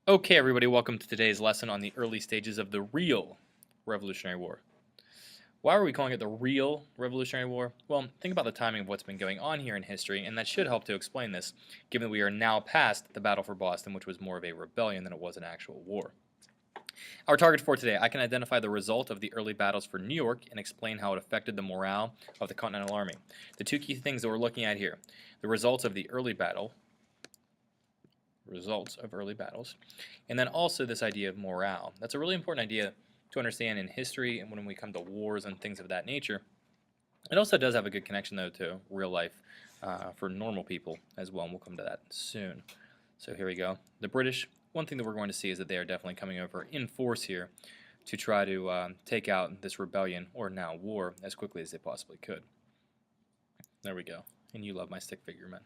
Okay, everybody, welcome to today's lesson on the early stages of the real Revolutionary War. Why are we calling it the real Revolutionary War? Well, think about the timing of what's been going on here in history, and that should help to explain this, given that we are now past the Battle for Boston, which was more of a rebellion than it was an actual war. Our target for today, I can identify the result of the early battles for New York and explain how it affected the morale of the Continental Army. The two key things that we're looking at here, the results of the early battles, and then also this idea of morale. That's a really important idea to understand in history and when we come to wars and things of that nature. It also does have a good connection, though, to real life for normal people as well, and we'll come to that soon. So here we go. The British, one thing that we're going to see is that they are definitely coming over in force here to try to take out this rebellion, or now war, as quickly as they possibly could. There we go. And you love my stick figure, men.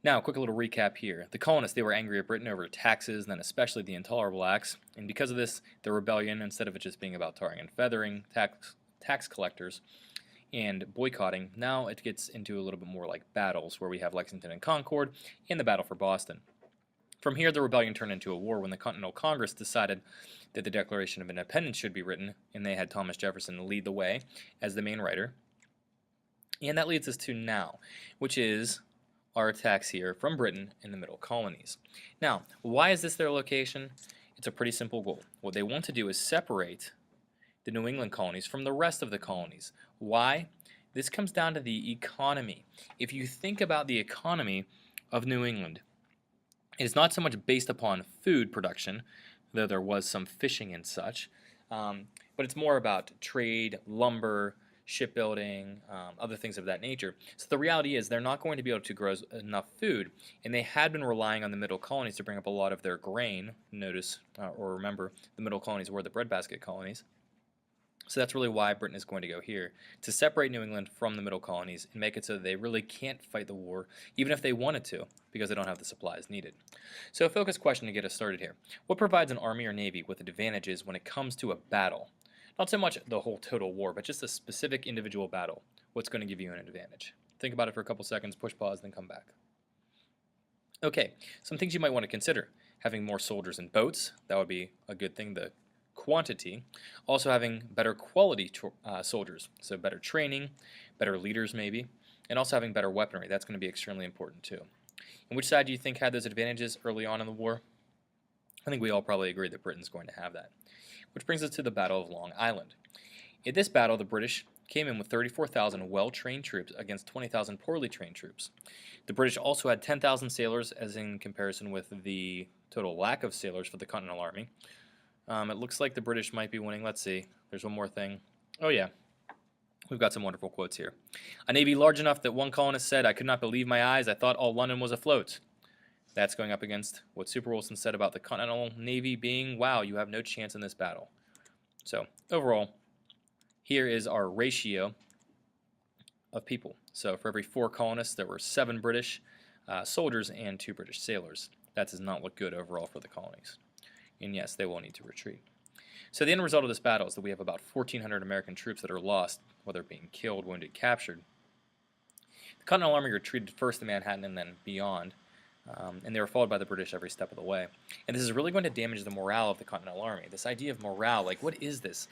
Now, a quick little recap here. The colonists, they were angry at Britain over taxes, and then especially the Intolerable Acts. And because of this, the rebellion, instead of it just being about tarring and feathering tax collectors and boycotting, now it gets into a little bit more like battles, where we have Lexington and Concord and the Battle for Boston. From here, the rebellion turned into a war when the Continental Congress decided that the Declaration of Independence should be written, and they had Thomas Jefferson lead the way as the main writer. And that leads us to now, which is our attacks here from Britain in the Middle Colonies. Now, why is this their location? It's a pretty simple goal. What they want to do is separate the New England colonies from the rest of the colonies. Why? This comes down to the economy. If you think about the economy of New England, it is not so much based upon food production, though there was some fishing and such, but it's more about trade, lumber, shipbuilding, other things of that nature. So the reality is they're not going to be able to grow enough food, and they had been relying on the middle colonies to bring up a lot of their grain. Notice, or remember, the middle colonies were the breadbasket colonies. So that's really why Britain is going to go here, to separate New England from the middle colonies and make it so that they really can't fight the war, even if they wanted to, because they don't have the supplies needed. So a focus question to get us started here. What provides an army or navy with advantages when it comes to a battle? Not so much the whole total war, but just a specific individual battle. What's going to give you an advantage? Think about it for a couple seconds, push pause, then come back. Okay, some things you might want to consider. Having more soldiers and boats, that would be a good thing, the quantity. Also having better quality soldiers, so better training, better leaders maybe, and also having better weaponry. That's going to be extremely important too. And which side do you think had those advantages early on in the war? I think we all probably agree that Britain's going to have that. Which brings us to the Battle of Long Island. In this battle, the British came in with 34,000 well-trained troops against 20,000 poorly trained troops. The British also had 10,000 sailors, as in comparison with the total lack of sailors for the Continental Army. It looks like the British might be winning. Let's see. There's one more thing. Oh yeah, we've got some wonderful quotes here. A navy large enough that one colonist said, "I could not believe my eyes. I thought all London was afloat." That's going up against what Super Wilson said about the Continental Navy being, "Wow, you have no chance in this battle." So overall, here is our ratio of people. So for every 4 colonists, there were 7 British soldiers and 2 British sailors. That does not look good overall for the colonies. And yes, they will need to retreat. So the end result of this battle is that we have about 1,400 American troops that are lost, whether being killed, wounded, captured. The Continental Army retreated first to Manhattan and then beyond. And they were followed by the British every step of the way. And this is really going to damage the morale of the Continental Army. This idea of morale, like what is this?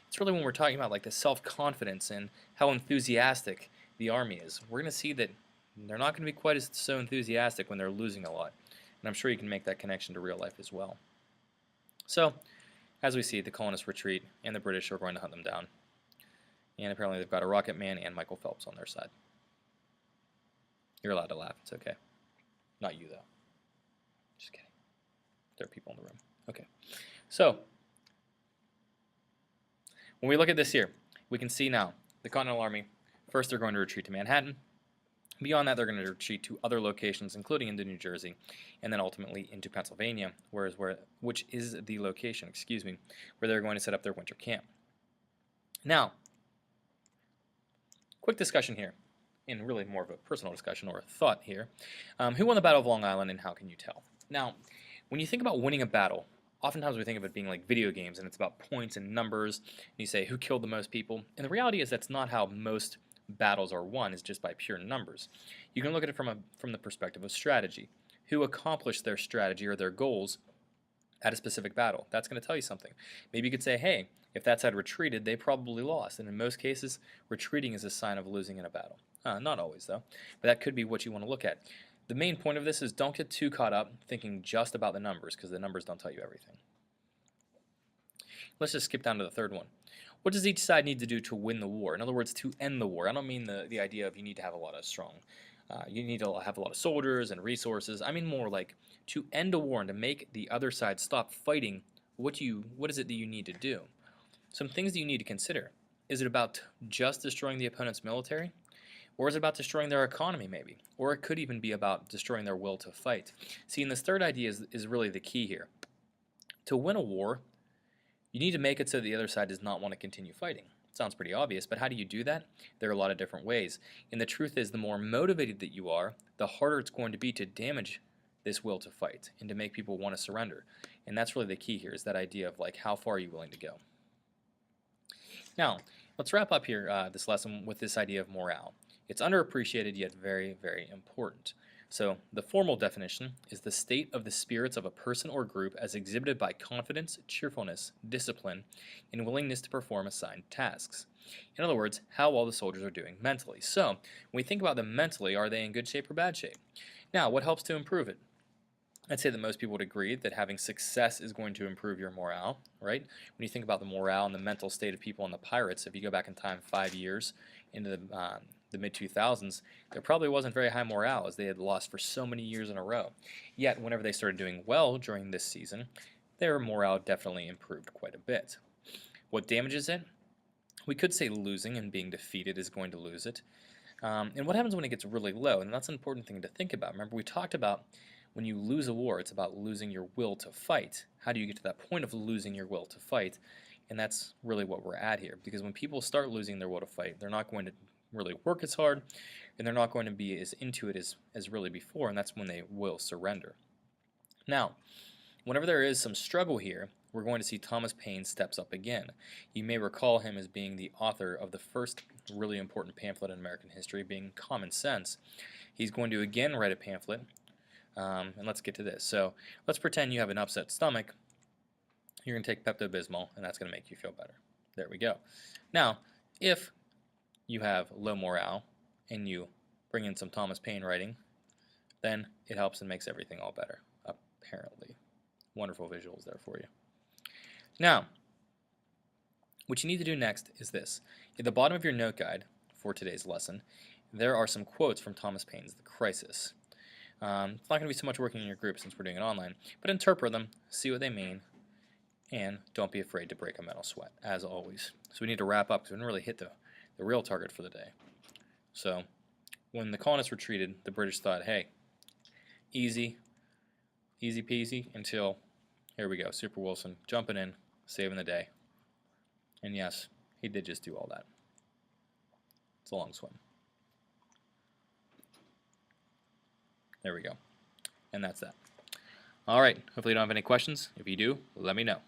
It's really when we're talking about like the self-confidence and how enthusiastic the army is. We're going to see that they're not going to be quite as so enthusiastic when they're losing a lot. And I'm sure you can make that connection to real life as well. So, as we see, the colonists retreat, and the British are going to hunt them down. And apparently they've got a rocket man and Michael Phelps on their side. You're allowed to laugh, it's okay. Not you, though. Just kidding. There are people in the room. Okay. So, when we look at this here, we can see now the Continental Army, first they're going to retreat to Manhattan. Beyond that, they're going to retreat to other locations, including into New Jersey, and then ultimately into Pennsylvania, which is the location, where they're going to set up their winter camp. Now, quick discussion here, and really more of a personal discussion or a thought here. Who won the Battle of Long Island, and how can you tell? Now, when you think about winning a battle, oftentimes we think of it being like video games, and it's about points and numbers, and you say who killed the most people, and the reality is that's not how most battles are won, is just by pure numbers. You can look at it from the perspective of strategy. who accomplished their strategy or their goals at a specific battle. That's going to tell you something. Maybe you could say, hey, if that side retreated, they probably lost. And in most cases, retreating is a sign of losing in a battle. Not always, though, but that could be what you want to look at. The main point of this is don't get too caught up thinking just about the numbers, because the numbers don't tell you everything. Let's just skip down to the third one. What does each side need to do to win the war? In other words, to end the war. I don't mean the idea of you need to have a lot of you need to have a lot of soldiers and resources. I mean more like to end a war and to make the other side stop fighting. What is it that you need to do? Some things that you need to consider. Is it about just destroying the opponent's military? Or is it about destroying their economy maybe? Or it could even be about destroying their will to fight. See, and this third idea is really the key here. To win a war, you need to make it so the other side does not want to continue fighting. Sounds pretty obvious, but how do you do that? There are a lot of different ways. And the truth is, the more motivated that you are, the harder it's going to be to damage this will to fight and to make people want to surrender. And that's really the key here, is that idea of like, how far are you willing to go? Now, let's wrap up here this lesson with this idea of morale. It's underappreciated yet very, very important. So the formal definition is the state of the spirits of a person or group as exhibited by confidence, cheerfulness, discipline, and willingness to perform assigned tasks. In other words, how well the soldiers are doing mentally. So when we think about them mentally, are they in good shape or bad shape? Now, what helps to improve it? I'd say that most people would agree that having success is going to improve your morale, right? When you think about the morale and the mental state of people on the pirates, if you go back in time 5 years into the mid-2000s, there probably wasn't very high morale as they had lost for so many years in a row. Yet, whenever they started doing well during this season, their morale definitely improved quite a bit. What damages it? We could say losing and being defeated is going to lose it. And what happens when it gets really low? And that's an important thing to think about. Remember, we talked about when you lose a war, it's about losing your will to fight. How do you get to that point of losing your will to fight? And that's really what we're at here. Because when people start losing their will to fight, they're not going to really work as hard, and they're not going to be as into it as really before, and that's when they will surrender. Now, whenever there is some struggle here, we're going to see Thomas Paine steps up again. You may recall him as being the author of the first really important pamphlet in American history, being Common Sense. He's going to again write a pamphlet, and let's get to this. So let's pretend you have an upset stomach. You're going to take Pepto-Bismol, and that's going to make you feel better. There we go. Now, if you have low morale and you bring in some Thomas Paine writing, then it helps and makes everything all better, apparently. Wonderful visuals there for you. Now, what you need to do next is this. At the bottom of your note guide for today's lesson, there are some quotes from Thomas Paine's The Crisis. It's not going to be so much working in your group since we're doing it online, but interpret them, see what they mean, and don't be afraid to break a mental sweat, as always. So we need to wrap up because we didn't really hit the real target for the day. So when the colonists retreated, the British thought, hey, easy peasy, until, here we go, Super Wilson jumping in, saving the day. And yes, he did just do all that. It's a long swim. There we go. And that's that. All right, hopefully you don't have any questions. If you do, let me know.